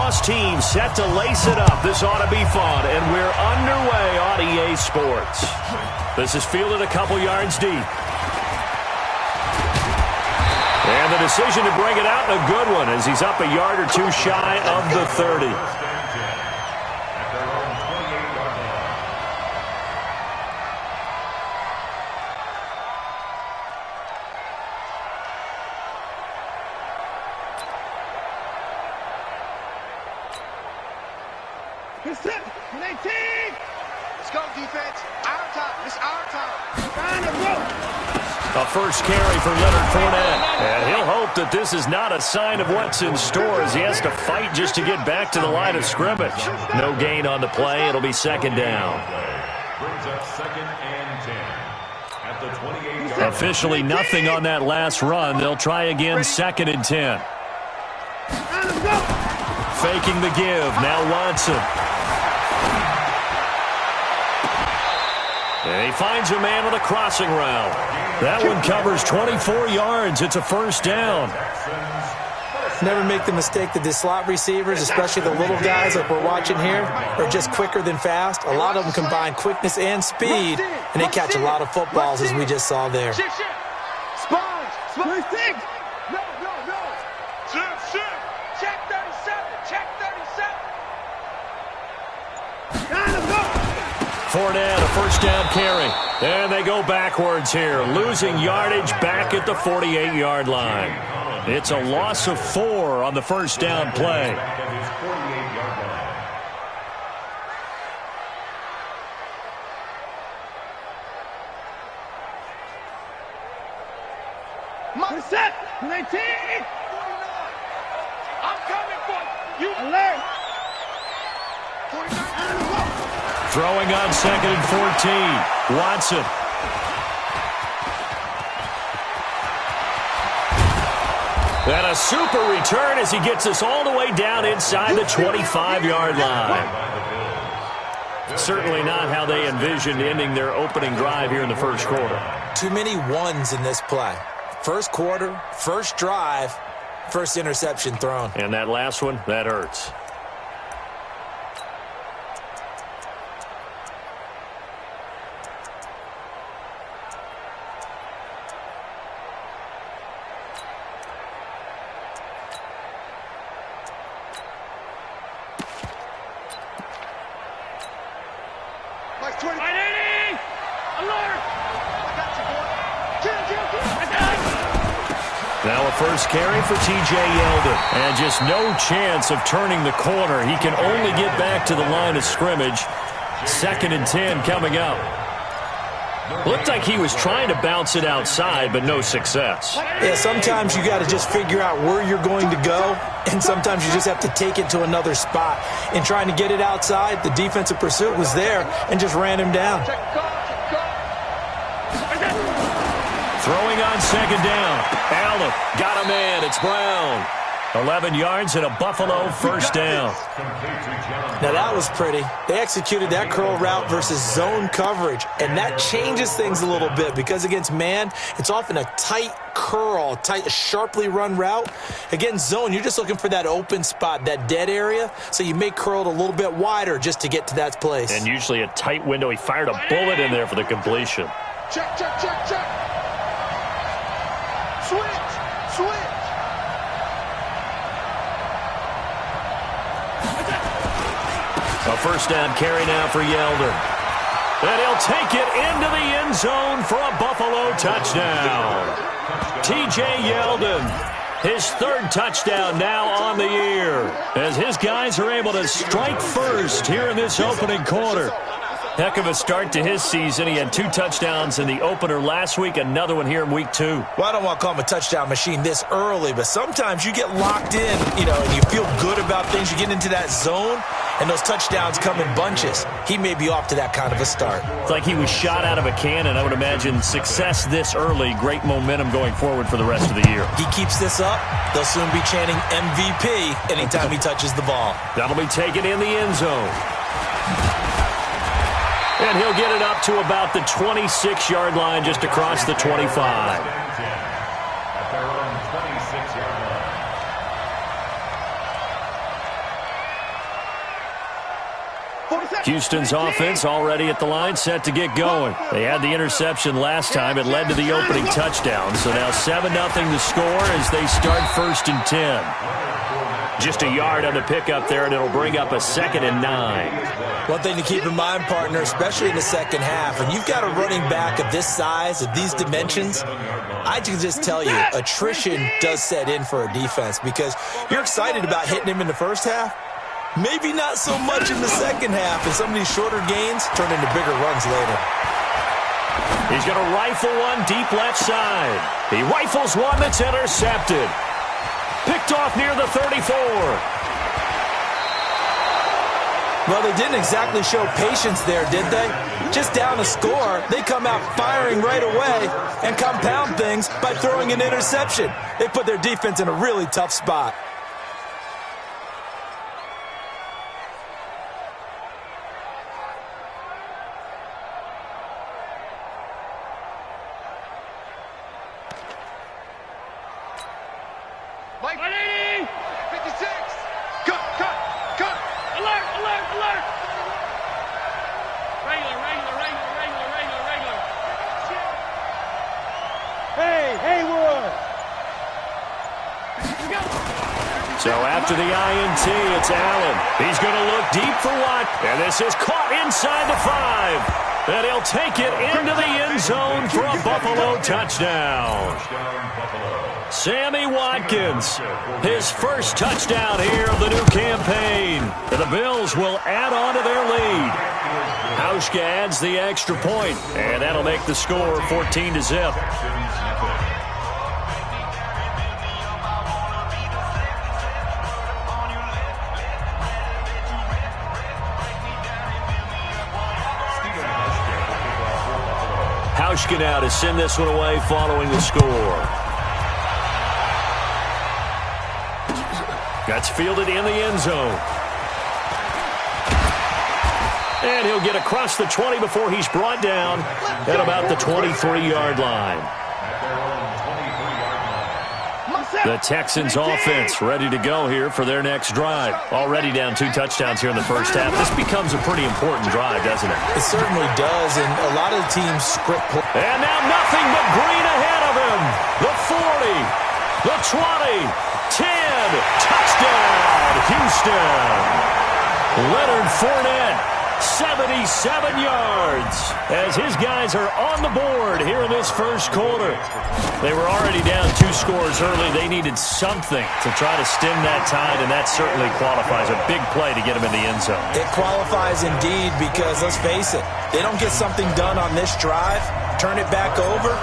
lacrosse team set to lace it up. This ought to be fun, and we're underway on EA Sports. This is fielded a couple yards deep. And the decision to bring it out, a good one, as he's up a yard or two shy of the 30. Let's go, defense. Our time. It's our time. A first carry for Leonard Fournette. And he'll hope that this is not a sign of what's in store as he has to fight just to get back to the line of scrimmage. No gain on the play. It'll be second down. Brings up second and 10 at the 28-yard. Officially nothing on that last run. They'll try again, second and 10. Faking the give. Now Watson. And he finds a man with a crossing route. That one covers 24 yards. It's a first down. Never make the mistake that the slot receivers, especially the little guys like we're watching here, are just quicker than fast. A lot of them combine quickness and speed, and they catch a lot of footballs, as we just saw there. Sponge. No. Check 37. Check 37. Fournette, a first down carry. And they go backwards here, losing yardage back at the 48-yard line. It's a loss of 4 on the first down play. Set. 19. I'm coming for you. Alert. 49. Throwing on second and 14. Watson. And a super return as he gets us all the way down inside the 25-yard line. Certainly not how they envisioned ending their opening drive here in the first quarter. Too many ones in this play. First quarter, first drive, first interception thrown. And that last one, that hurts. Now a first carry for T.J. Yeldon. And just no chance of turning the corner. He can only get back to the line of scrimmage. Second and 10 coming up. Looked like he was trying to bounce it outside, but no success. Yeah, sometimes you got to just figure out where you're going to go, and sometimes you just have to take it to another spot. In trying to get it outside, the defensive pursuit was there and just ran him down. Throwing on second down. Allen got a man. It's Brown. 11 yards and a Buffalo first down. Now that was pretty. They executed that curl route versus zone coverage, and that changes things a little bit because against man, it's often a tight curl, tight, sharply run route. Against zone, you're just looking for that open spot, that dead area, so you make curl a little bit wider just to get to that place. And usually a tight window. He fired a bullet in there for the completion. Check. Switch. A first down carry now for Yeldon. And he'll take it into the end zone for a Buffalo touchdown. T.J. Yeldon, his third touchdown now on the year, as his guys are able to strike first here in this opening quarter. Heck of a start to his season. He had 2 touchdowns in the opener last week, another one here in week 2. Well, I don't want to call him a touchdown machine this early, but sometimes you get locked in, and you feel good about things. You get into that zone, and those touchdowns come in bunches. He may be off to that kind of a start. It's like he was shot out of a cannon. I would imagine success this early, great momentum going forward for the rest of the year. He keeps this up, they'll soon be chanting MVP anytime he touches the ball. That'll be taken in the end zone. And he'll get it up to about the 26-yard line, just across the 25. Houston's offense already at the line, set to get going. They had the interception last time. It led to the opening touchdown. So now 7-0 the score as they start 1st and 10. Just a yard on the pickup there, and it'll bring up a 2nd and 9. One thing to keep in mind, partner, especially in the second half, when you've got a running back of this size, of these dimensions, I can just tell you, attrition does set in for a defense because you're excited about hitting him in the first half. Maybe not so much in the second half, and some of these shorter gains turn into bigger runs later. He's going to rifle one deep left side. He rifles one that's intercepted. Picked off near the 34. Well, they didn't exactly show patience there, did they? Just down a score, they come out firing right away and compound things by throwing an interception. They put their defense in a really tough spot. Mike, 56. Cut. Alert. Regular. Hey, Wood. So after the INT, it's Allen. He's going to look deep for one. And this is caught inside the 5. And he'll take it into the end zone for a Buffalo touchdown. Sammy Watkins, his first touchdown here of the new campaign. And the Bills will add on to their lead. Hauschka adds the extra point, and that'll make the score 14-0. Hauschka now to send this one away following the score. That's fielded in the end zone. And he'll get across the 20 before he's brought down at about the 23-yard line. The Texans offense ready to go here for their next drive. Already down 2 touchdowns here in the first half. This becomes a pretty important drive, doesn't it? It certainly does, and a lot of the teams script play. And now nothing but green ahead of him. The 40, the 20, 10, touchdown, Houston. Leonard Fournette, 77 yards, as his guys are on the board here in this first quarter. They were already down 2 scores early. They needed something to try to stem that tide, and that certainly qualifies. A big play to get him in the end zone. It qualifies indeed because, let's face it, they don't get something done on this drive, turn it back over,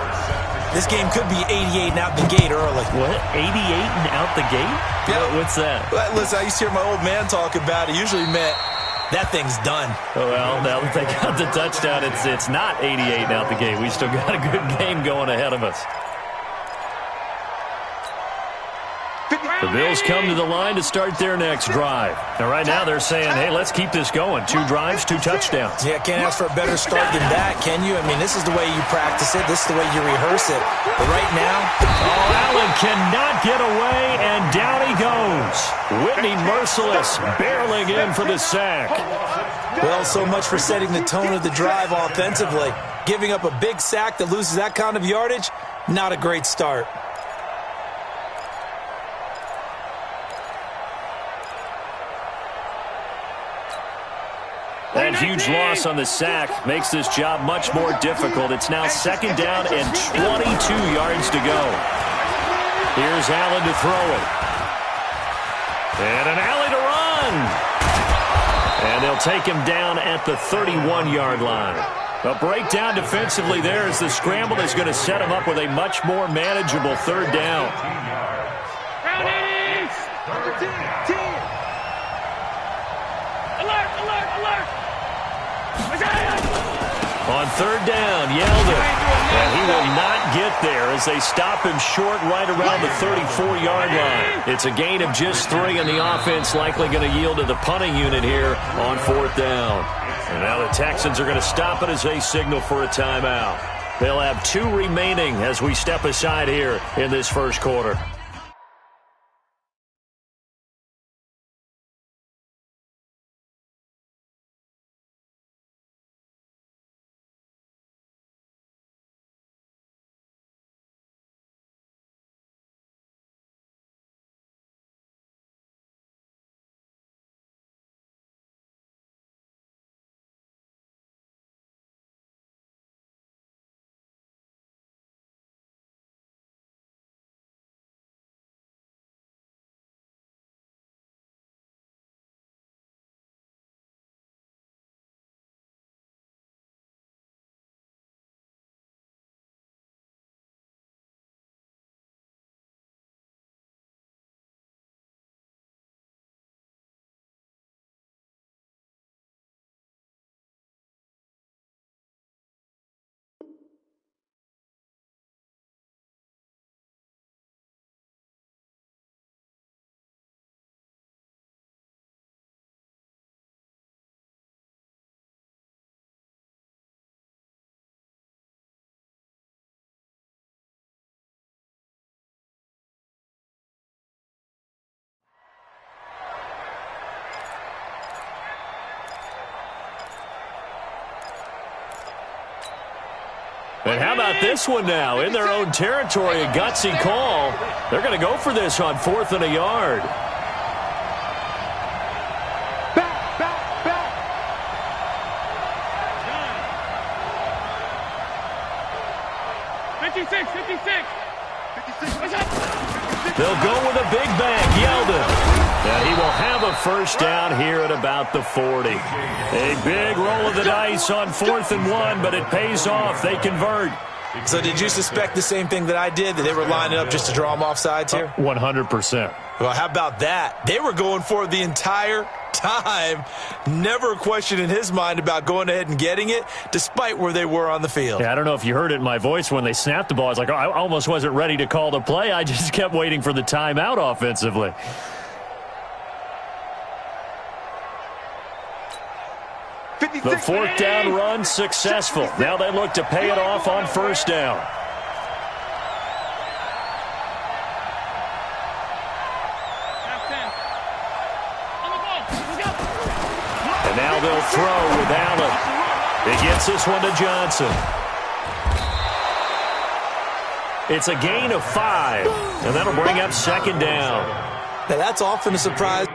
this game could be 88 and out the gate early. What? 88 and out the gate? Yeah. What's that? Listen, I used to hear my old man talk about it. Usually meant that thing's done. Well, now that they got the touchdown, it's not 88 and out the gate. We still got a good game going ahead of us. The Bills come to the line to start their next drive. Now, right now, they're saying, hey, let's keep this going. 2 drives, 2 touchdowns. Yeah, can't ask for a better start than that, can you? I mean, this is the way you practice it. This is the way you rehearse it. But right now... Oh, Allen cannot get away, and down he goes. Whitney Merciless barreling in for the sack. Well, so much for setting the tone of the drive offensively. Giving up a big sack that loses that kind of yardage, not a great start. That huge loss on the sack makes this job much more difficult. It's now 2nd down and 22 yards to go. Here's Allen to throw it. And an alley to run. And they'll take him down at the 31-yard line. A breakdown defensively there as the scramble is going to set him up with a much more manageable 3rd down. On 3rd down, Yeldon. And he will not get there as they stop him short right around the 34-yard line. It's a gain of just 3, and the offense likely going to yield to the punting unit here on 4th down. And now the Texans are going to stop it as they signal for a timeout. They'll have 2 remaining as we step aside here in this first quarter. And how about this one now? In their own territory, a gutsy call. They're going to go for this on 4th and a yard. Back. 56. They'll go with a big bang. Yeldon. And he will have a first down here at about the 40. A big roll of the dice on 4th and 1, but it pays off. They convert. So did you suspect the same thing that I did, that they were lining up just to draw them off sides here? 100%. Well, how about that? They were going for it the entire time. Never a question in his mind about going ahead and getting it, despite where they were on the field. Yeah, I don't know if you heard it in my voice when they snapped the ball. I was like, oh, I almost wasn't ready to call the play. I just kept waiting for the timeout offensively. The 4th down run successful. Now they look to pay it off on 1st down. And now they'll throw with Allen. He gets this one to Johnson. It's a gain of 5, and that'll bring up 2nd down. Now that's often a surprise.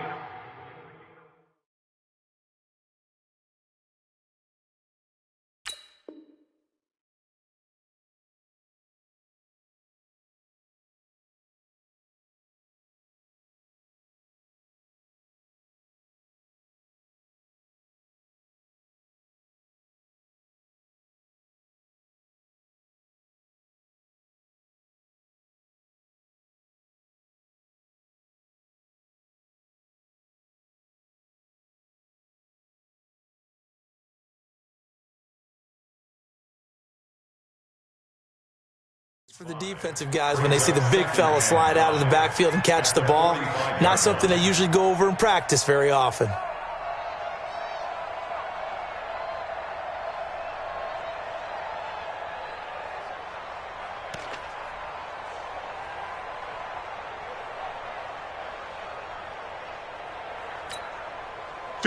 For the defensive guys when they see the big fella slide out of the backfield and catch the ball. Not something they usually go over in practice very often.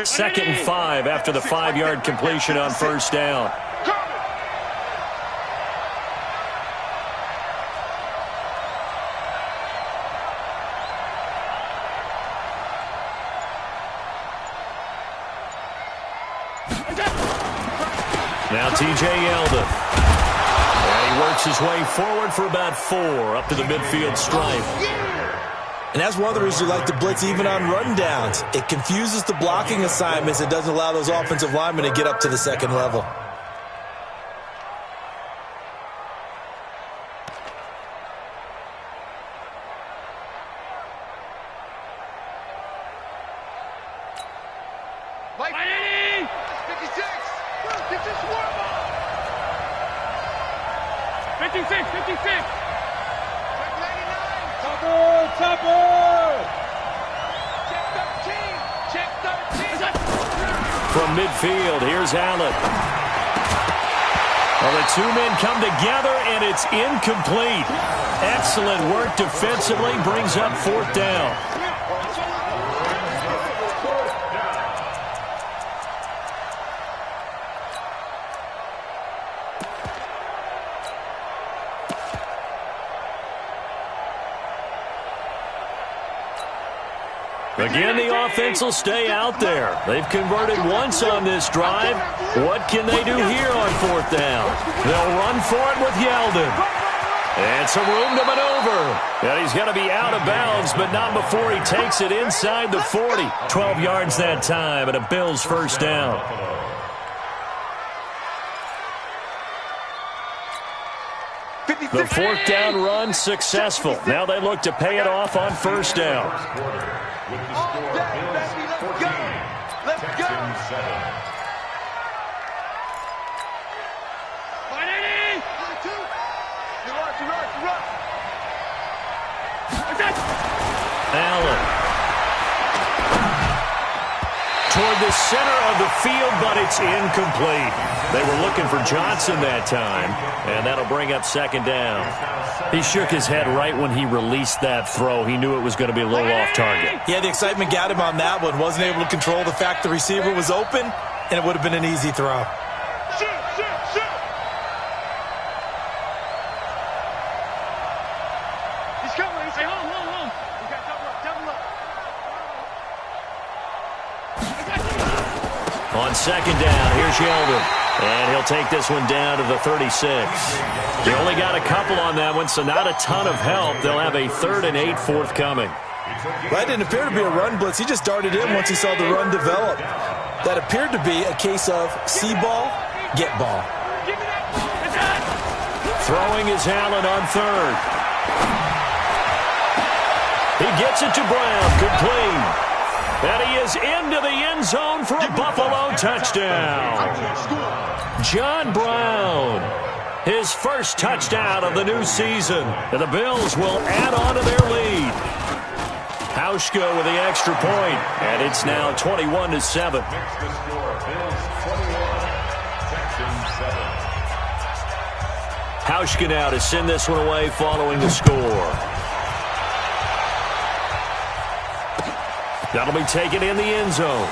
Second and 5 after the 5-yard completion on 1st down. Now T.J. Yeldon. And he works his way forward for about 4 up to the midfield stripe. And that's one of the reasons you like to blitz even on rundowns. It confuses the blocking assignments. It doesn't allow those offensive linemen to get up to the 2nd level. From midfield, here's Allen. Well, the 2 men come together, and it's incomplete. Excellent work defensively, brings up 4th down. Again, the offense will stay out there. They've converted once on this drive. What can they do here on 4th down? They'll run for it with Yeldon. And some room to maneuver. And he's going to be out of bounds, but not before he takes it inside the 40. 12 yards that time, and a Bills 1st down. The 4th down run successful. Now they look to pay it off on 1st down. With the score, Bills 14, Texans 7. Allen. Toward the center of the field, but it's incomplete. They were looking for Johnson that time, and that'll bring up 2nd down. He shook his head right when he released that throw. He knew it was going to be a little off target. Yeah, the excitement got him on that one. Wasn't able to control the fact the receiver was open, and it would have been an easy throw. On second down, here's Yeldon. And he'll take this one down to the 36. They only got a couple on that one, so not a ton of help. They'll have a 3rd and 8 forthcoming. That didn't appear to be a run blitz. He just darted in once he saw the run develop. That appeared to be a case of see ball, get ball. Throwing is Allen on 3rd. He gets it to Brown, complete. And he is into the end zone for a Buffalo touchdown. John Brown, his first touchdown of the new season. And the Bills will add on to their lead. Hauschka with the extra point, and it's now 21-7. Hauschka now to send this one away following the score. That'll be taken in the end zone.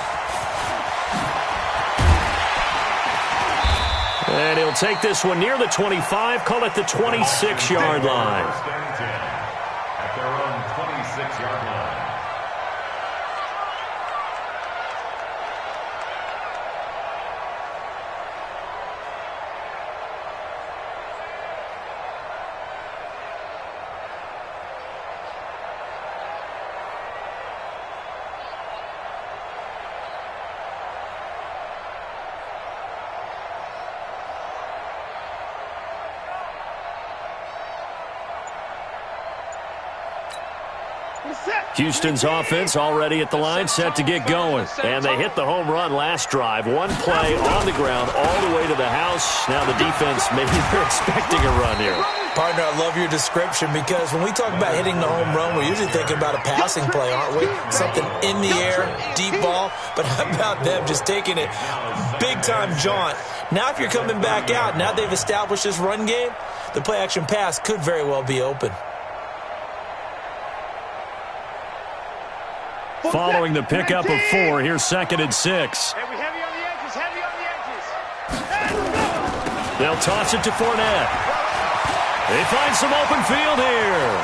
And he'll take this one near the 25, call it the 26-yard line. At their own 26-yard line. Houston's offense already at the line, set to get going. And they hit the home run last drive. One play on the ground all the way to the house. Now the defense, maybe they're expecting a run here. Partner, I love your description because when we talk about hitting the home run, we're usually thinking about a passing play, aren't we? Something in the air, deep ball. But how about them just taking it big-time jaunt? Now if you're coming back out, now they've established this run game, the play-action pass could very well be open. Following the pickup of 4, here's 2nd and 6. Heavy on the edges, heavy on the edges. They'll toss it to Fournette. They find some open field here.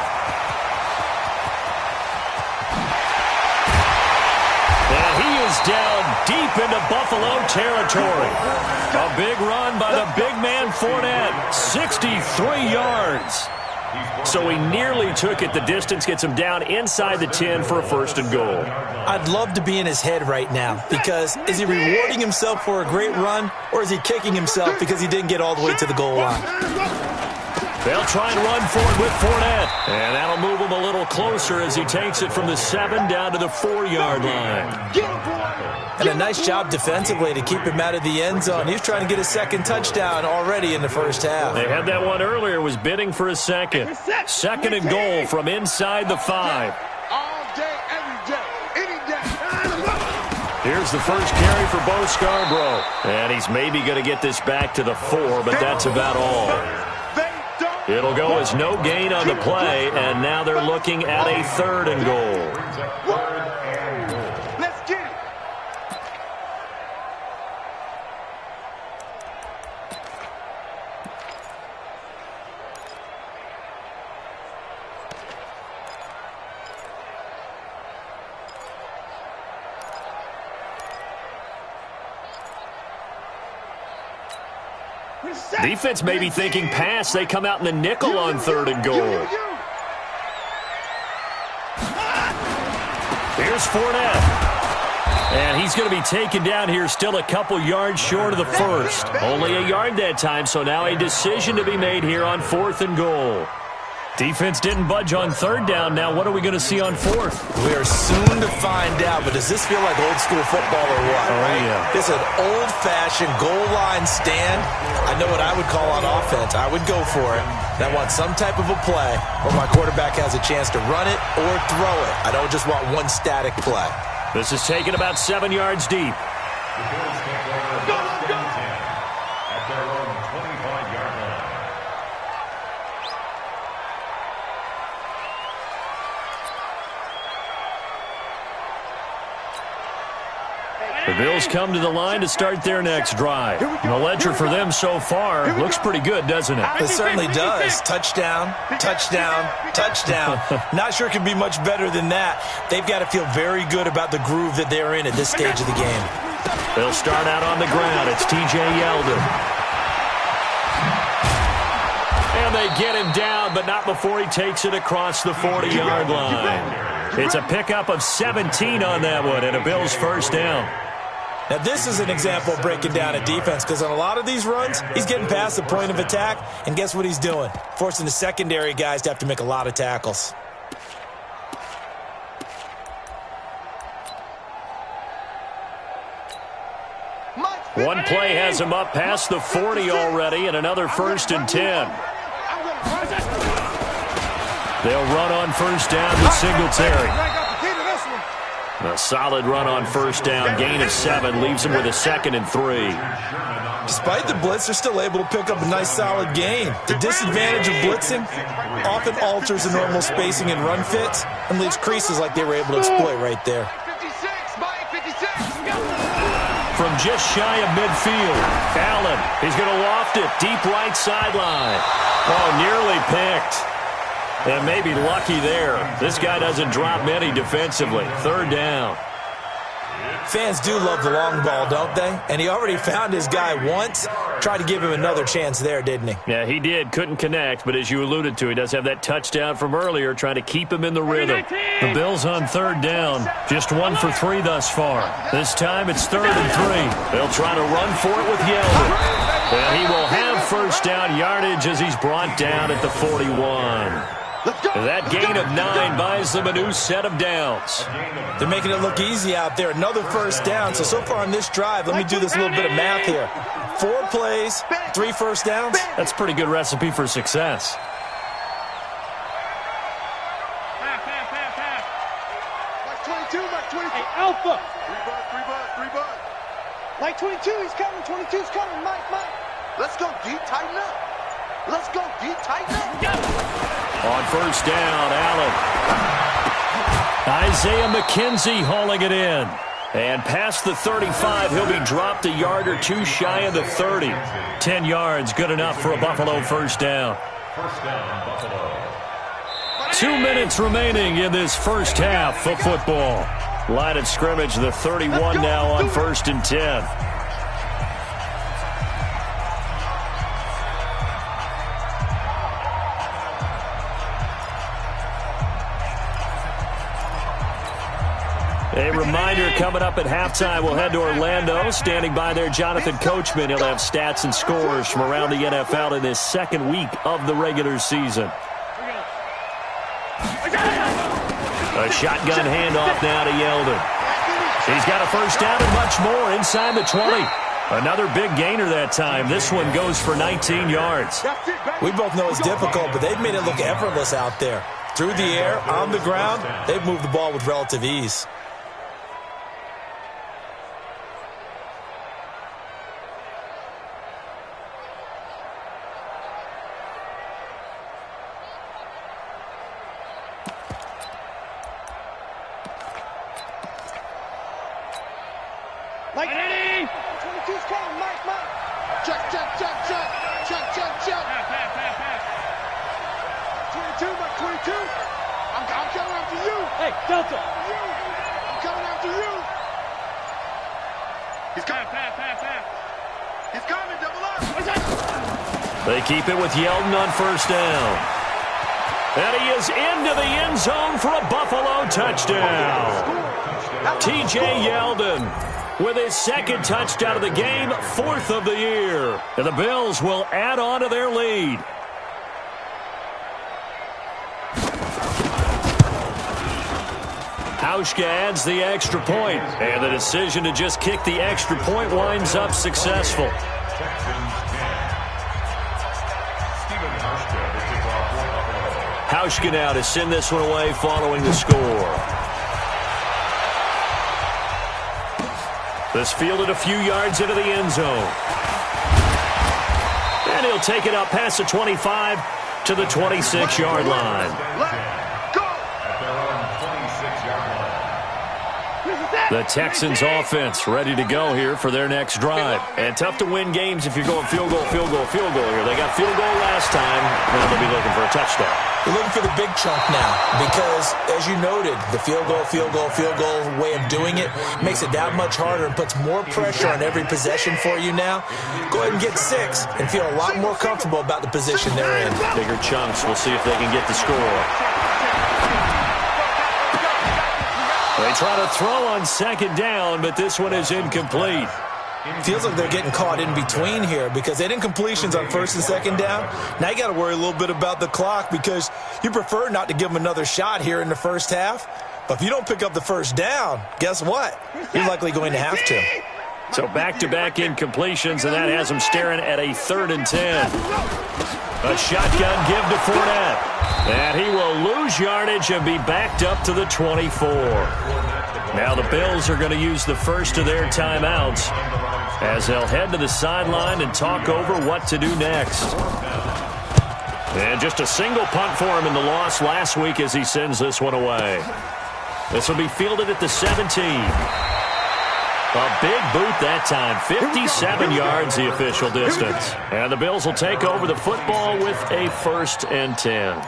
And he is down deep into Buffalo territory. A big run by the big man Fournette, 63 yards. So he nearly took it the distance, gets him down inside the 10 for a 1st and goal. I'd love to be in his head right now because is he rewarding himself for a great run or is he kicking himself because he didn't get all the way to the goal line? They'll try and run for it with Fournette. And that'll move him a little closer as he takes it from the 7 down to the 4-yard line. And a nice job defensively to keep him out of the end zone. He was trying to get a 2nd touchdown already in the first half. They had that one earlier, was bidding for a 2nd. 2nd and goal from inside the 5. All day, every day, any day. Here's the first carry for Bo Scarborough. And he's maybe going to get this back to the 4, but that's about all. It'll go as no gain on the play, and now they're looking at a 3rd and goal. Let's get it. Defense may be thinking pass. They come out in the nickel on 3rd and goal. Here's Fournette. And he's going to be taken down here, still a couple yards short of the 1st. Only a yard that time, so now a decision to be made here on 4th and goal. Defense didn't budge on 3rd down. Now what are we going to see on 4th? We are soon to find out, but does this feel like old school football or what? Oh, right? yeah. It's an old-fashioned goal line stand. I know what I would call on offense. I would go for it. And I want some type of a play where my quarterback has a chance to run it or throw it. I don't just want one static play. This is taken about 7 yards deep. At their own 25-yard line. The Bills come to the line to start their next drive. The ledger for them so far looks pretty good, doesn't it? It certainly does. Touchdown, touchdown, touchdown. Not sure it can be much better than that. They've got to feel very good about the groove that they're in at this stage of the game. They'll start out on the ground. It's T.J. Yeldon. And they get him down, but not before he takes it across the 40-yard line. It's a pickup of 17 on that one, and a Bills first down. Now, this is an example of breaking down a defense, because on a lot of these runs, he's getting past the point of attack, and guess what he's doing? Forcing the secondary guys to have to make a lot of tackles. One play has him up past the 40 already, and another 1st and 10. They'll run on first down with Singletary. A solid run on first down, gain of 7, leaves him with a 2nd and 3. Despite the blitz, they're still able to pick up a nice, solid gain. The disadvantage of blitzing often alters the normal spacing and run fits and leaves creases like they were able to exploit right there. From just shy of midfield, Allen, he's going to loft it, deep right sideline. Oh, nearly picked. And maybe lucky there. This guy doesn't drop many defensively. 3rd down. Fans do love the long ball, don't they? And he already found his guy once. Tried to give him another chance there, didn't he? Yeah, he did. Couldn't connect, but as you alluded to, he does have that touchdown from earlier, trying to keep him in the rhythm. The Bills on 3rd down. Just 1 for 3 thus far. This time it's 3rd and 3. They'll try to run for it with Yeldon. And he will have first down yardage as he's brought down at the 41. That gain of 9 buys them a new set of downs. They're making it look easy out there. Another first down. So far on this drive, let me do this little bit of math here. 4 plays, 3 first downs. That's a pretty good recipe for success. Like 22, like 22. Hey, Alpha. 3 bucks. Like 22, he's coming. 22's coming. Mike. Let's go deep, tighten up. Let's go deep, tighten up. On first down, Allen. Isaiah McKenzie hauling it in. And past the 35, he'll be dropped a yard or 2 shy of the 30. 10 yards, good enough for a Buffalo first down. First down, Buffalo. 2 minutes remaining in this first half of football. Line of scrimmage, the 31 now on 1st and 10. A reminder, coming up at halftime, we'll head to Orlando. Standing by there, Jonathan Coachman. He'll have stats and scores from around the NFL in this 2nd week of the regular season. A shotgun handoff now to Yeldon. He's got a first down and much more inside the 20. Another big gainer that time. This one goes for 19 yards. We both know it's difficult, but they've made it look effortless out there. Through the air, on the ground, they've moved the ball with relative ease. Like 22's coming. Mike. Check. 22, Mike, 22. I'm coming after you. Hey, Delta. I'm coming after you. He's coming. He's coming, double up. They keep it with Yeldon on first down. And he is into the end zone for a Buffalo touchdown. T.J. Yeldon with his 2nd touchdown of the game, 4th of the year. And the Bills will add on to their lead. Hauschka adds the extra point, and the decision to just kick the extra point winds up successful. Hauschka now to send this one away following the score. This fielded a few yards into the end zone. And he'll take it up past the 25 to the 26-yard line. The Texans offense ready to go here for their next drive. And tough to win games if you're going field goal here. They got field goal last time. Now they'll be looking for a touchdown. You're looking for the big chunk now because, as you noted, the field goal way of doing it makes it that much harder and puts more pressure on every possession for you now. Go ahead and get 6 and feel a lot more comfortable about the position they're in. Bigger chunks. We'll see if they can get the score. They try to throw on second down, but this one is incomplete. Feels like they're getting caught in between here because they didn't completions on first and second down. Now you got to worry a little bit about the clock because you prefer not to give them another shot here in the first half. But if you don't pick up the first down, guess what? You're likely going to have to. So back-to-back incompletions, and that has them staring at a 3rd and 10. A shotgun give to Fournette. And he will lose yardage and be backed up to the 24. Now the Bills are going to use the first of their timeouts as they'll head to the sideline and talk over what to do next. And just a single punt for him in the loss last week as he sends this one away. This will be fielded at the 17. A big boot that time, 57 yards the official distance. And the Bills will take over the football with a 1st and 10.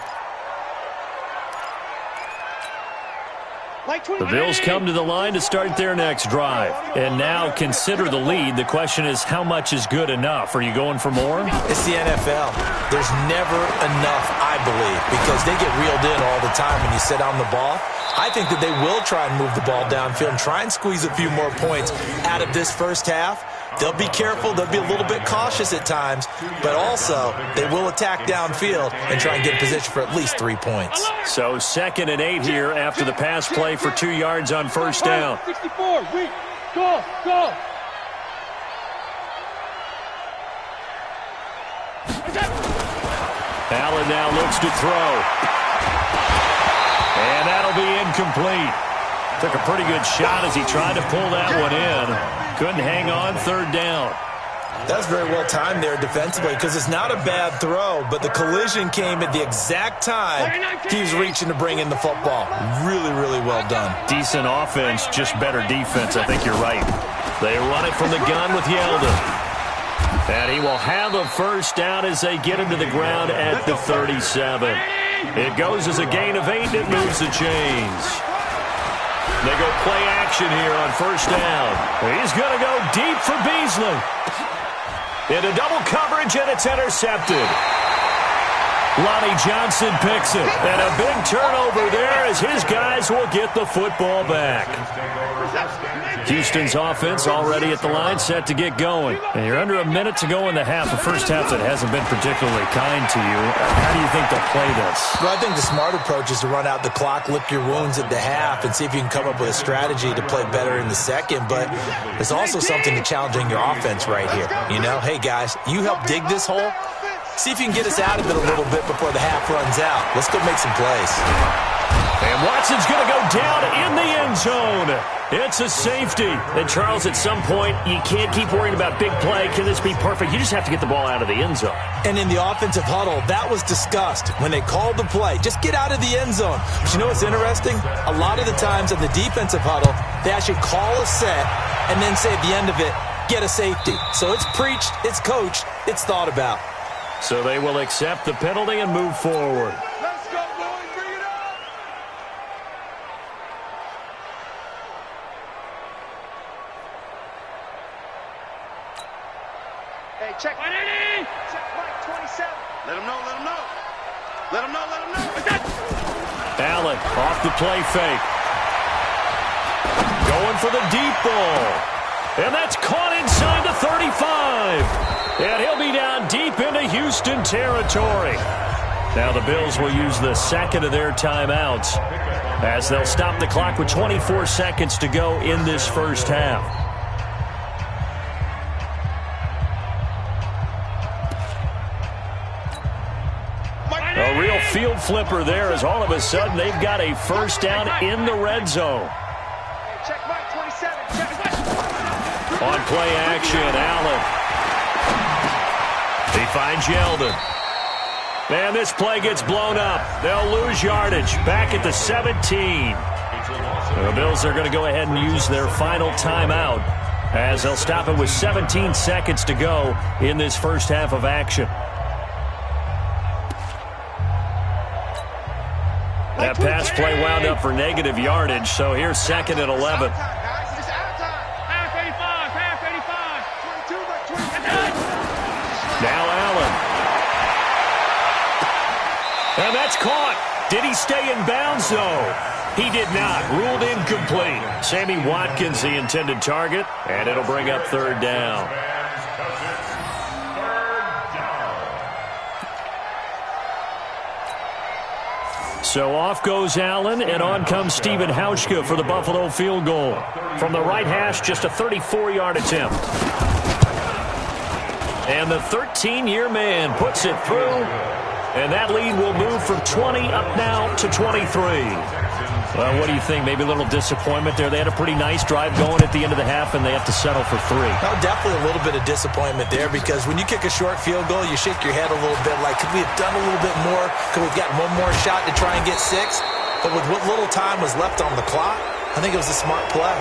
The Bills come to the line to start their next drive. And now consider the lead. The question is, how much is good enough? Are you going for more? It's the NFL. There's never enough, I believe, because they get reeled in all the time when you sit on the ball. I think that they will try and move the ball downfield and try and squeeze a few more points out of this first half. They'll be careful. They'll be a little bit cautious at times, but also they will attack downfield and try and get a position for at least 3 points. So 2nd and 8 here after the pass play for 2 yards on first down. 64, weak. Go. Allen now looks to throw. And that'll be incomplete. Took a pretty good shot as he tried to pull that one in. Couldn't hang on 3rd down. That's very well timed there defensively because it's not a bad throw, but the collision came at the exact time he was reaching to bring in the football. Really, really well done. Decent offense, just better defense. I think you're right. They run it from the gun with Yeldon. And he will have a first down as they get him to the ground at the 37. It goes as a gain of 8 and it moves the chains. They go play action here on first down. He's going to go deep for Beasley. Into double coverage, and it's intercepted. Lonnie Johnson picks it. And a big turnover there as his guys will get the football back. Houston's offense already at the line, set to get going. And you're under a minute to go in the half. A first half that hasn't been particularly kind to you. How do you think they'll play this? Well, I think the smart approach is to run out the clock, lick your wounds at the half, and see if you can come up with a strategy to play better in the second. But there's also something to challenging your offense right here. You know, hey, guys, you help dig this hole. See if you can get us out of it a little bit before the half runs out. Let's go make some plays. And Watson's going to go down in the end zone. It's a safety. And, Charles, at some point, you can't keep worrying about big play. Can this be perfect? You just have to get the ball out of the end zone. And in the offensive huddle, that was discussed when they called the play. Just get out of the end zone. But you know what's interesting? A lot of the times in the defensive huddle, they actually call a set and then say at the end of it, get a safety. So it's preached, it's coached, it's thought about. So they will accept the penalty and move forward. Let's go, boys. Bring it on. Hey, check. Check Mike 27. Let him know. Let him know. Allen off the play fake. Going for the deep ball. And that's caught inside the 35. And he'll be down deep into Houston territory. Now the Bills will use the second of their timeouts as they'll stop the clock with 24 seconds to go in this first half. A real field flipper there as all of a sudden they've got a first down in the red zone. Check Mike 27. Check. On play action, Allen. He finds Yeldon. And this play gets blown up. They'll lose yardage back at the 17. The Bills are going to go ahead and use their final timeout as they'll stop it with 17 seconds to go in this first half of action. That pass play wound up for negative yardage, so here's 2nd and 11. Now Allen. And that's caught. Did he stay in bounds, though? He did not. Ruled incomplete. Sammy Watkins, the intended target, and it'll bring up 3rd down. So off goes Allen, and on comes Stephen Hauschka for the Buffalo field goal. From the right hash, just a 34-yard attempt. And the 13-year man puts it through, and that lead will move from 20 up now to 23. Well, what do you think? Maybe a little disappointment there. They had a pretty nice drive going at the end of the half, and they have to settle for 3. No, definitely a little bit of disappointment there, because when you kick a short field goal, you shake your head a little bit like, could we have done a little bit more? Could we have gotten one more shot to try and get 6? But with what little time was left on the clock, I think it was a smart play.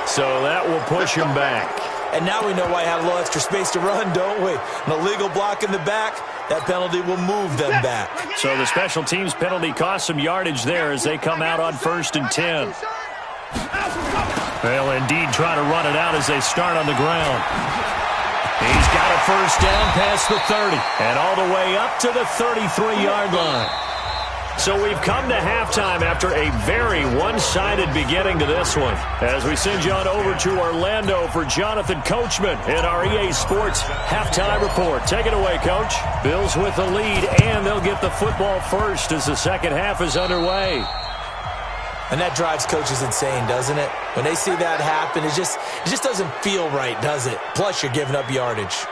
So that will push him back. And now we know why I had a little extra space to run, don't we? An illegal block in the back. That penalty will move them back. So the special teams penalty cost some yardage there as they come out on 1st and 10. They'll indeed try to run it out as they start on the ground. He's got a 1st down past the 30 and all the way up to the 33-yard line. So we've come to halftime after a very one-sided beginning to this one. As we send you on over to Orlando for Jonathan Coachman in our EA Sports Halftime Report. Take it away, Coach. Bills with the lead, and they'll get the football first as the second half is underway. And that drives coaches insane, doesn't it? When they see that happen, it just doesn't feel right, does it? Plus, you're giving up yardage.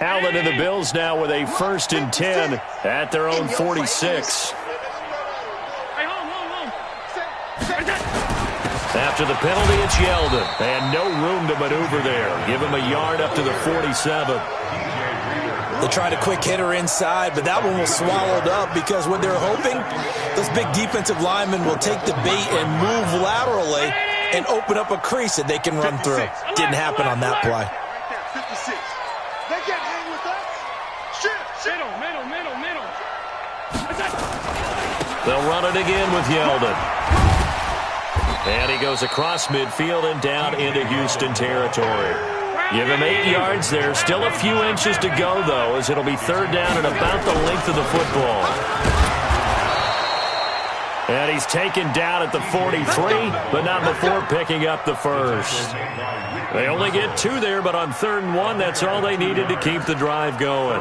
Allen and the Bills now with a 1st and 10 at their own 46. After the penalty, it's Yeldon. And no room to maneuver there. Give him a yard up to the 47. They tried a quick hitter inside, but that one was swallowed up because what they're hoping, those big defensive linemen will take the bait and move laterally and open up a crease that they can run through. Didn't happen on that play. 56. They can't hang with us. Middle. They'll run it again with Yeldon. And he goes across midfield and down into Houston territory. Give him 8 yards there. Still a few inches to go, though, as it'll be 3rd down and about the length of the football. And he's taken down at the 43, but not before picking up the 1st. They only get 2 there, but on 3rd and 1, that's all they needed to keep the drive going.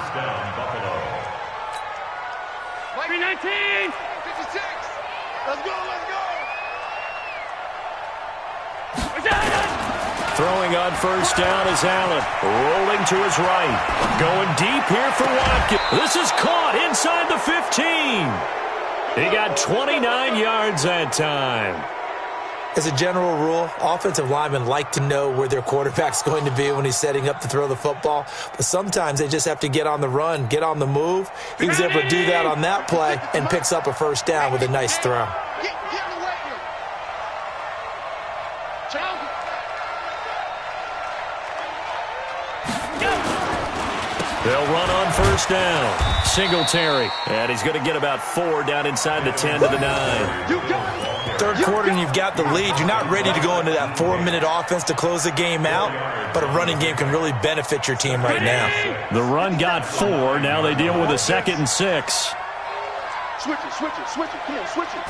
19, 56. Let's go. Throwing on 1st down is Allen. Rolling to his right. Going deep here for Watkins. This is caught inside the 15. He got 29 yards that time. As a general rule, offensive linemen like to know where their quarterback's going to be when he's setting up to throw the football. But sometimes they just have to get on the run, get on the move. He was able to do that on that play and picks up a 1st down with a nice throw. They'll run on 1st down. Singletary. And he's going to get about 4 down inside the 10 to the 9. 3rd quarter and you've got the lead. You're not ready to go into that 4-minute offense to close the game out, but a running game can really benefit your team right now. The run got 4. Now they deal with a 2nd and 6. Switch it. Come on, switch it.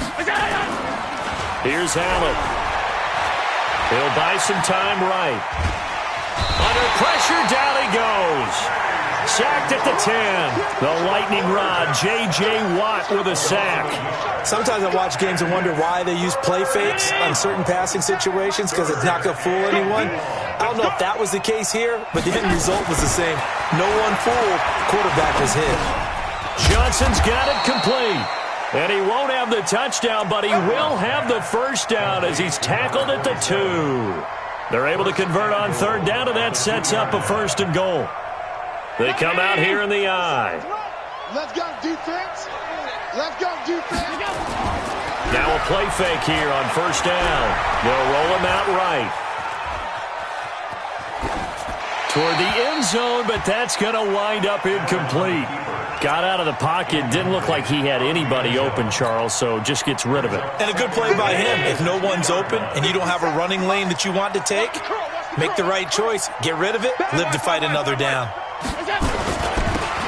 Here's Allen. He'll buy some time right. Under pressure, down he goes. Sacked at the 10. The lightning rod, J.J. Watt with a sack. Sometimes I watch games and wonder why they use play fakes on certain passing situations, because it's not going to fool anyone. I don't know if that was the case here, but the end result was the same. No one fooled. Quarterback was hit. Johnson's got it complete. And he won't have the touchdown, but he will have the 1st down as he's tackled at the 2. They're able to convert on 3rd down, and that sets up a 1st and goal. They come out here in the I. Let's go, defense. Let's go, defense. Now a play fake here on first down. They'll roll him out right. Toward the end zone, but that's going to wind up incomplete. Got out of the pocket. Didn't look like he had anybody open, Charles, so just gets rid of it. And a good play by him. If no one's open and you don't have a running lane that you want to take, make the right choice. Get rid of it. Live to fight another down.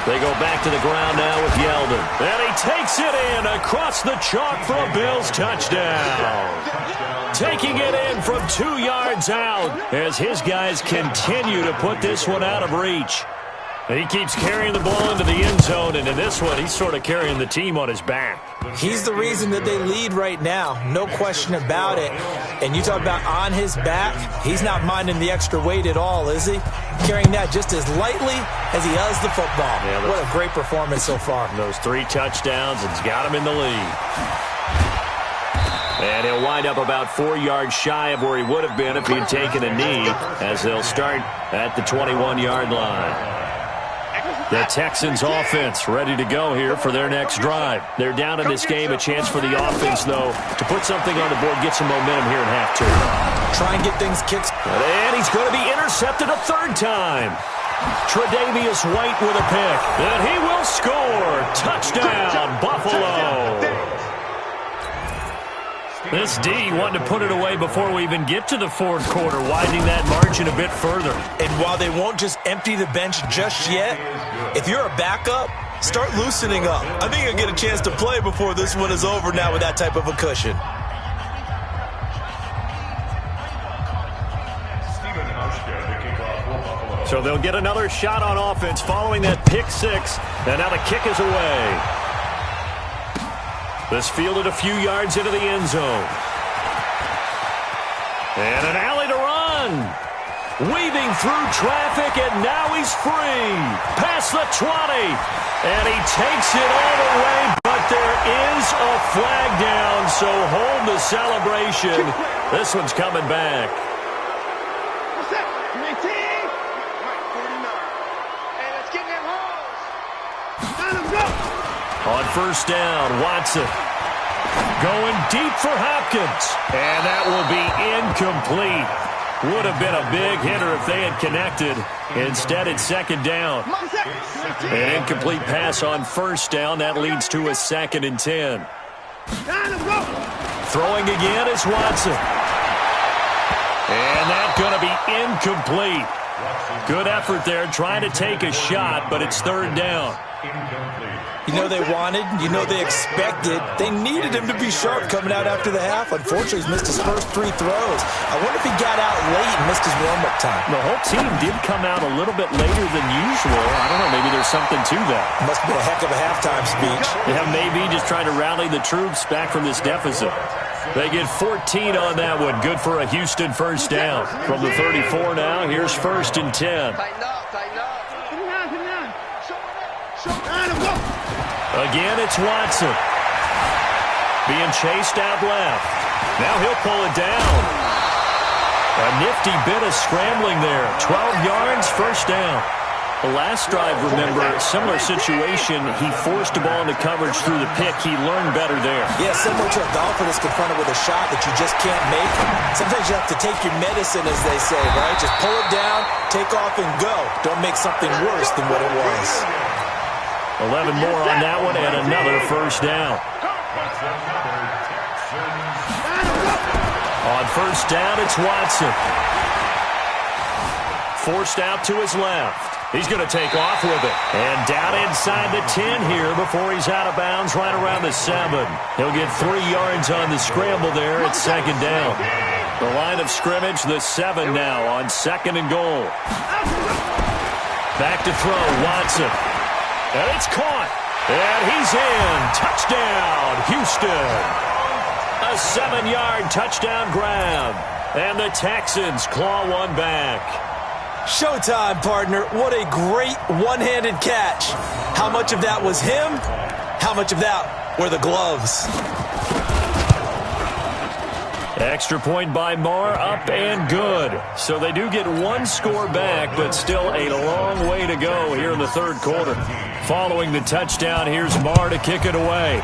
They go back to the ground now with Yeldon. And he takes it in across the chalk for a Bills touchdown. Taking it in from 2 yards out as his guys continue to put this one out of reach. And he keeps carrying the ball into the end zone, and in this one, he's sort of carrying the team on his back. He's the reason that they lead right now, no question about it. And you talk about on his back, he's not minding the extra weight at all, is he? Carrying that just as lightly as he does the football. Yeah, what a great performance so far. Those 3 touchdowns, and he's got him in the lead. And he'll wind up about 4 yards shy of where he would have been if he'd taken a knee, as they'll start at the 21-yard line. The Texans offense ready to go here for their next drive. They're down in this game. A chance for the offense, though, to put something on the board, get some momentum here in half 2. Try and get things kicked. And he's going to be intercepted a 3rd time. Tre'Davious White with a pick. And he will score. Touchdown, Buffalo. This D wanting to put it away before we even get to the 4th quarter, widening that margin a bit further. And while they won't just empty the bench just yet, if you're a backup, start loosening up. I think you'll get a chance to play before this one is over now with that type of a cushion. So they'll get another shot on offense following that pick 6, and now the kick is away. This fielded a few yards into the end zone. And an alley to run. Weaving through traffic, and now he's free. Past the 20. And he takes it all the way, but there is a flag down, so hold the celebration. This one's coming back. What's that? 19? Right, 49. Hey, let's get in them holes. Let him go. On first down, Watson going deep for Hopkins. And that will be incomplete. Would have been a big hitter if they had connected. Instead, it's 2nd down. An incomplete pass on first down. That leads to a 2nd and 10. Throwing again is Watson. And that's going to be incomplete. Good effort there, trying to take a shot, but it's 3rd down. You know they wanted, you know they expected. They needed him to be sharp coming out after the half. Unfortunately, he's missed his first 3 throws. I wonder if he got out late and missed his warm-up time. The whole team did come out a little bit later than usual. I don't know, maybe there's something to that. Must have been a heck of a halftime speech. Yeah, maybe just trying to rally the troops back from this deficit. They get 14 on that one. Good for a Houston first down. From the 34 now, here's 1st and 10. Tighten up, tighten up. Again, it's Watson. Being chased out left. Now he'll pull it down. A nifty bit of scrambling there. 12 yards, first down. The last drive, remember, similar situation. He forced the ball into coverage through the pick. He learned better there. Yeah, similar to a golfer that's confronted with a shot that you just can't make. Sometimes you have to take your medicine, as they say, right? Just pull it down, take off, and go. Don't make something worse than what it was. 11 more on that one, and another first down. On first down, it's Watson. Forced out to his left. He's going to take off with it. And down inside the 10 here before he's out of bounds right around the 7. He'll get 3 yards on the scramble there at 2nd down. The line of scrimmage, the 7 now on 2nd and goal. Back to throw, Watson. And it's caught. And he's in. Touchdown, Houston. A 7-yard touchdown grab. And the Texans claw one back. Showtime, partner. What a great one-handed catch. How much of that was him? How much of that were the gloves? Extra point by Marr, up and good. So they do get one score back, but still a long way to go here in the third quarter. Following the touchdown, here's Marr to kick it away.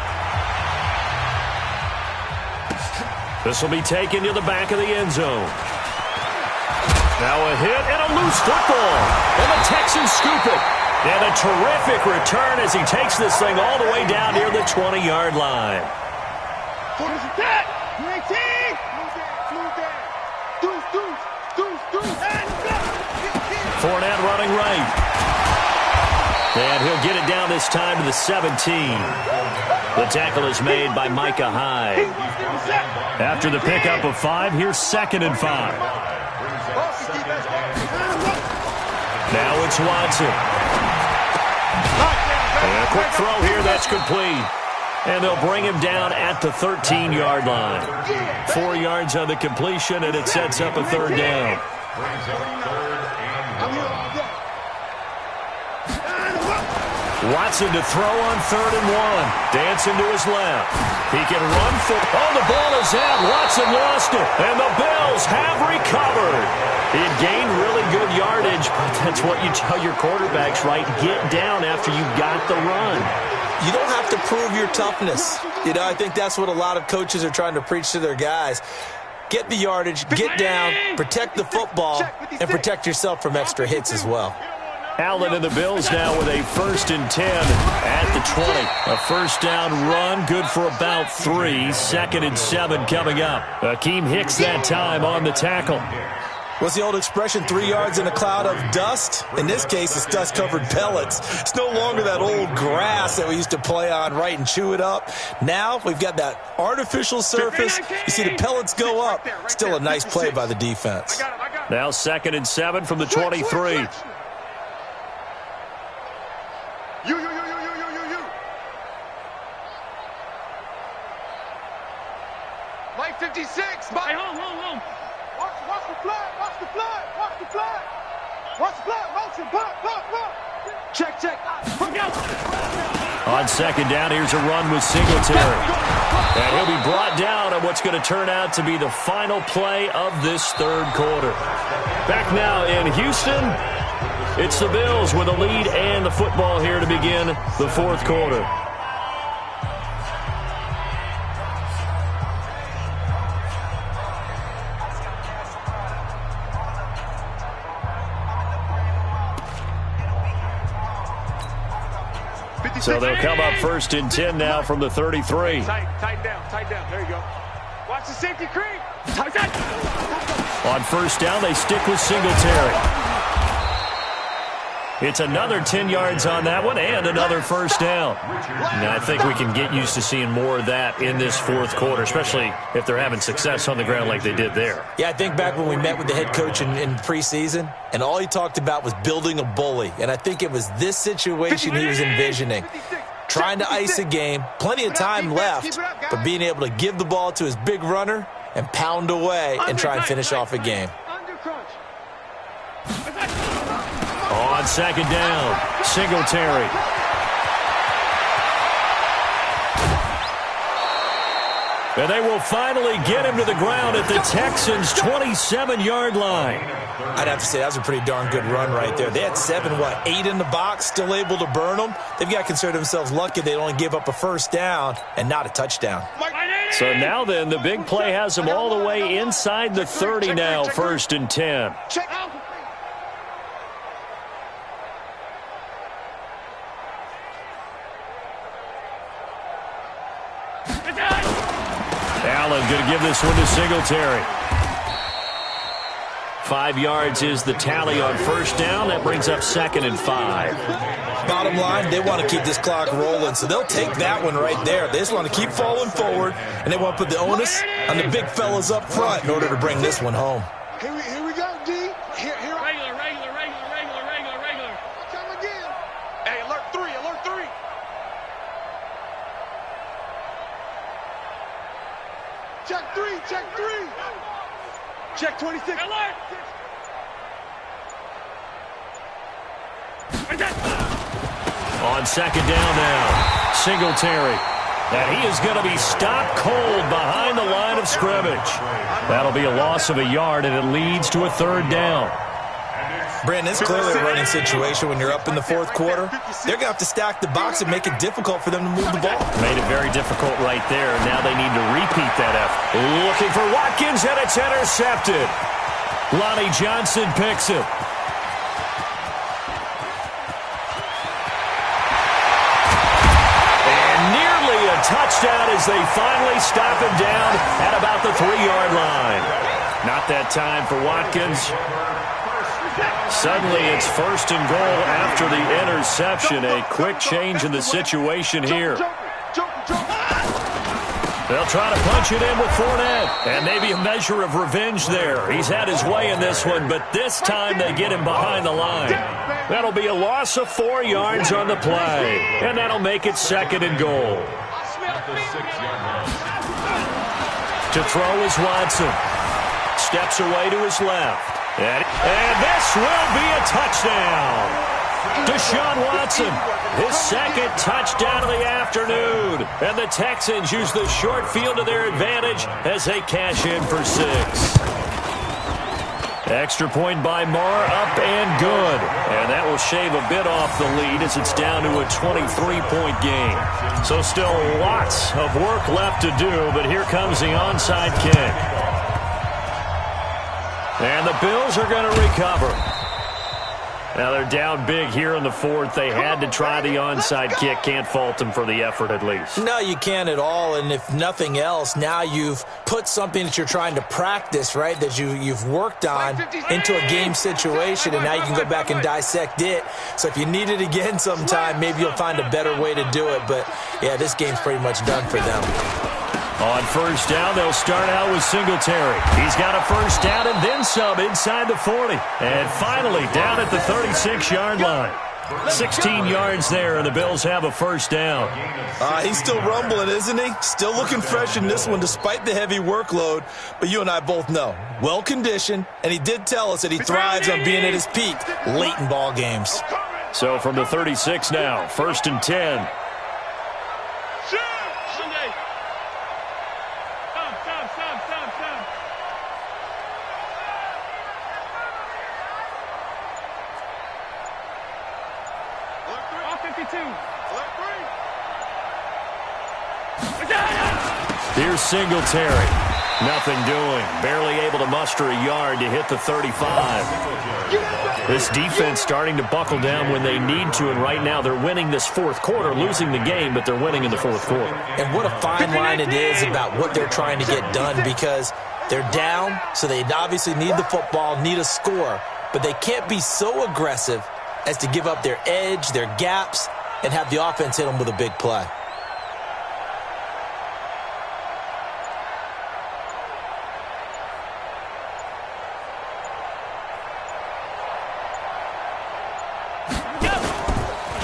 This will be taken to the back of the end zone. Now a hit and a loose football. And the Texans scoop it. And a terrific return as he takes this thing all the way down near the 20-yard line. Fournette running right. And he'll get it down this time to the 17. The tackle is made by Micah Hyde. After the pickup of 5, here's 2nd and 5. Now it's Watson. And a quick throw here, that's complete. And they'll bring him down at the 13-yard line. 4 yards on the completion, and it sets up a third down. Watson to throw on 3rd and 1. Dancing to his left. He can run for... Oh, the ball is out. Watson lost it. And the Bills have recovered. He had gained really good yardage, but that's what you tell your quarterbacks, right? Get down after you got the run. You don't have to prove your toughness. You know, I think that's what a lot of coaches are trying to preach to their guys. Get the yardage, get down, protect the football, and protect yourself from extra hits as well. Allen and the Bills now with a 1st and 10 at the 20. A first down run, good for about 3. 2nd and 7 coming up. Akeem Hicks that time on the tackle. What's the old expression, 3 yards in a cloud of dust? In this case, it's dust-covered pellets. It's no longer that old grass that we used to play on, right, and chew it up. Now we've got that artificial surface. You see the pellets go up. Still a nice play by the defense. Now 2nd and 7 from the 23. You. Mike 56. Mike. Home. Watch the flag. Motion. Pop. Check. On 2nd down, here's a run with Singletary. And he'll be brought down on what's going to turn out to be the final play of this third quarter. Back now in Houston, it's the Bills with a lead and the football here to begin the fourth quarter. So they'll come up 1st and 10 now from the 33. Tight down. There you go. Watch the safety creep. On 1st down, they stick with Singletary. It's another 10 yards on that one and another first down. Now, I think we can get used to seeing more of that in this fourth quarter, especially if they're having success on the ground like they did there. Yeah, I think back when we met with the head coach in preseason, and all he talked about was building a bully. And I think it was this situation he was envisioning. Trying to ice a game, plenty of time left, but being able to give the ball to his big runner and pound away and try and finish off a game. On 2nd down, Singletary. And they will finally get him to the ground at the Texans' 27-yard line. I'd have to say that was a pretty darn good run right there. They had 8 in the box, still able to burn them. They've got to consider themselves lucky they only gave up a first down and not a touchdown. So now then, the big play has them all the way inside the 30 now, 1st and 10. Allen going to give this one to Singletary. 5 yards is the tally on first down. That brings up 2nd and 5. Bottom line, they want to keep this clock rolling, so they'll take that one right there. They just want to keep falling forward, and they want to put the onus on the big fellas up front in order to bring this one home. Here we go, D. Here. Regular. Come again. Hey, alert 3. Check 3. Check 26. Alert! On 2nd down now, Singletary. And he is going to be stopped cold behind the line of scrimmage. That'll be a loss of a yard, and it leads to a third down. Brandon, it's clearly a running situation when you're up in the fourth quarter. They're going to have to stack the box and make it difficult for them to move the ball. Made it very difficult right there. Now they need to repeat that effort. Looking for Watkins, and it's intercepted. Lonnie Johnson picks it. And nearly a touchdown as they finally stop him down at about the 3-yard line. Not that time for Watkins. Suddenly it's first and goal after the interception. A quick change in the situation here. They'll try to punch it in with Fournette. And maybe a measure of revenge there. He's had his way in this one, but this time they get him behind the line. That'll be a loss of 4 yards on the play. And that'll make it second and goal. To throw is Watson. Steps away to his left. And this will be a touchdown. Deshaun Watson, his second touchdown of the afternoon. And the Texans use the short field to their advantage as they cash in for 6. Extra point by Marr, up and good. And that will shave a bit off the lead as it's down to a 23-point game. So still lots of work left to do, but here comes the onside kick. And the Bills are going to recover. Now they're down big here in the fourth. They had to try the onside kick. Can't fault them for the effort at least. No, you can't at all. And if nothing else, now you've put something that you're trying to practice, right, that you've worked on into a game situation, and now you can go back and dissect it. So if you need it again sometime, maybe you'll find a better way to do it. But, yeah, this game's pretty much done for them. On first down, they'll start out with Singletary. He's got a first down and then some inside the 40. And finally, down at the 36-yard line. 16 yards there, and the Bills have a first down. He's still rumbling, isn't he? Still looking fresh in this one despite the heavy workload. But you and I both know, well-conditioned, and he did tell us that he thrives on being at his peak late in ball games. So from the 36 now, first and 10. Here's Singletary. Nothing doing. Barely able to muster a yard to hit the 35. This defense starting to buckle down when they need to, and right now they're winning this fourth quarter, losing the game, but they're winning in the fourth quarter. And what a fine line it is about what they're trying to get done, because they're down, so they obviously need the football, need a score, but they can't be so aggressive as to give up their edge, their gaps, and have the offense hit them with a big play.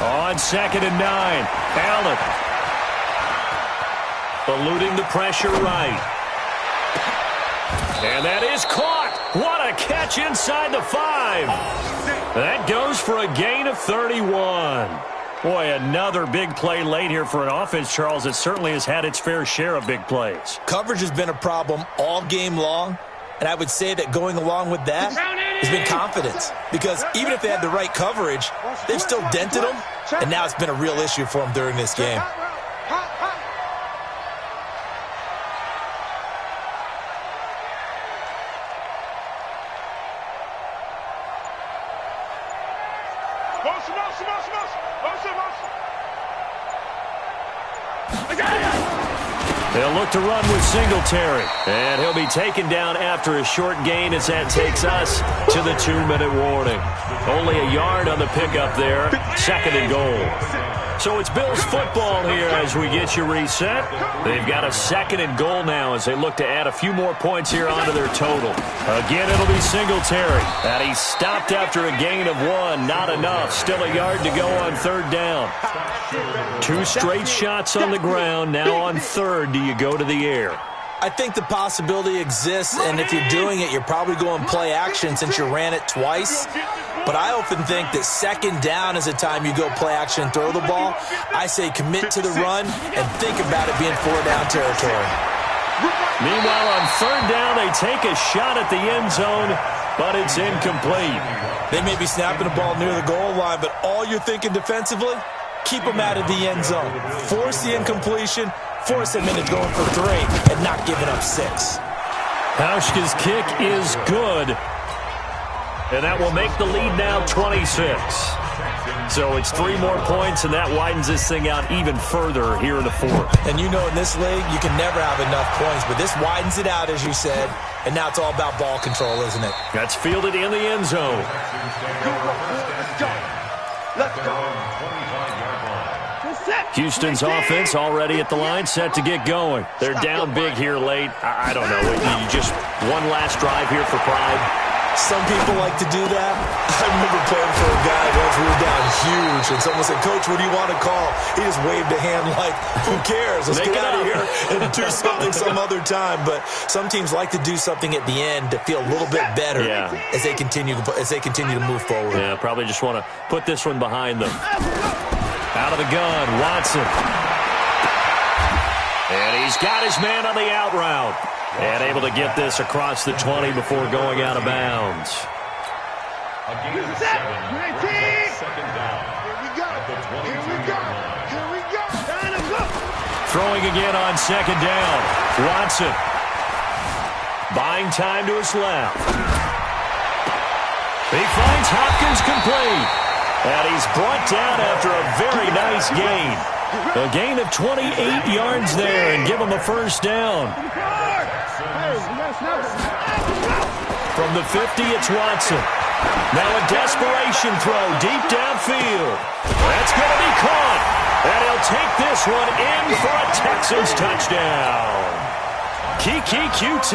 On second and 9, Allen. Eluding the pressure right. And that is caught. What a catch inside the 5. That goes for a gain of 31. Boy, another big play late here for an offense, Charles, that certainly has had its fair share of big plays. Coverage has been a problem all game long, and I would say that going along with that has been confidence. Because even if they had the right coverage, they've still dented them, and now it's been a real issue for them during this game. They'll look to run with Singletary. And he'll be taken down after a short gain as that takes us to the 2-minute warning. Only a yard on the pickup there. Second and goal. So it's Bills football here as we get you reset. They've got a second and goal now as they look to add a few more points here onto their total. Again, it'll be Singletary. And he stopped after a gain of 1. Not enough. Still a yard to go on third down. 2 straight shots on the ground. Now on third, do you go to the air? I think the possibility exists, and if you're doing it, you're probably going play action since you ran it twice. But I often think that second down is a time you go play action and throw the ball. I say commit to the run and think about it being 4-down territory. Meanwhile, on third down, they take a shot at the end zone, but it's incomplete. They may be snapping the ball near the goal line, but all you're thinking defensively, keep them out of the end zone. Force the incompletion, force them into going for 3 and not giving up 6. Hauschka's kick is good. And that will make the lead now 26. So it's 3 more points, and that widens this thing out even further here in the fourth. And you know in this league, you can never have enough points, but this widens it out, as you said, and now it's all about ball control, isn't it? That's fielded in the end zone. Let's go. Houston's offense already at the line, set to get going. They're down big here late. I don't know. You just one last drive here for pride. Some people like to do that. I remember playing for a guy once we were down huge, and someone said, "Coach, what do you want to call?" He just waved a hand like, "Who cares? Let's get out of here and do something some other time." But some teams like to do something at the end to feel a little bit better as they continue to move forward. Yeah, probably just want to put this one behind them. Out of the gun, Watson. And he's got his man on the out route. And able to get this across the 20 before going out of bounds. Second down. Here we go. Here we go. Here we go. Time to go. Throwing again on second down. Watson. Buying time to his left. He finds Hopkins complete. And he's brought down after a very nice gain. A gain of 28 yards there and give him a first down. From the 50, it's Watson. Now a desperation throw deep downfield. That's going to be caught. And he'll take this one in for a Texans touchdown. Kiki QT,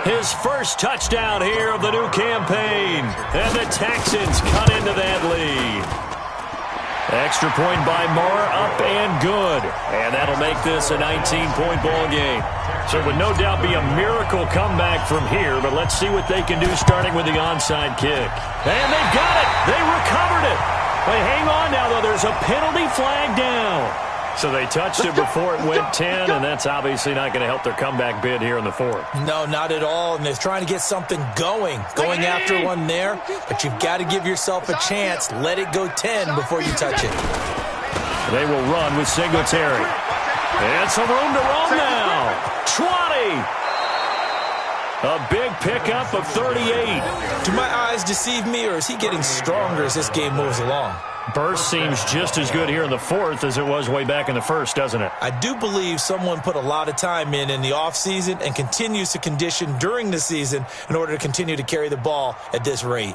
his first touchdown here of the new campaign. And the Texans cut into that lead. Extra point by Moore, up and good. And that'll make this a 19-point ball game. So it would no doubt be a miracle comeback from here, but let's see what they can do starting with the onside kick. And they've got it. They recovered it. But hang on now, though. There's a penalty flag down. So they touched it before it went 10, and that's obviously not going to help their comeback bid here in the fourth. No, not at all, and they're trying to get something going after one there, but you've got to give yourself a chance. Let it go 10 before you touch it. They will run with Singletary. And some room to roam now. 20. A big pickup of 38. Do my eyes deceive me, or is he getting stronger as this game moves along? Burst seems just as good here in the fourth as it was way back in the first, doesn't it? I do believe someone put a lot of time in the offseason and continues to condition during the season in order to continue to carry the ball at this rate.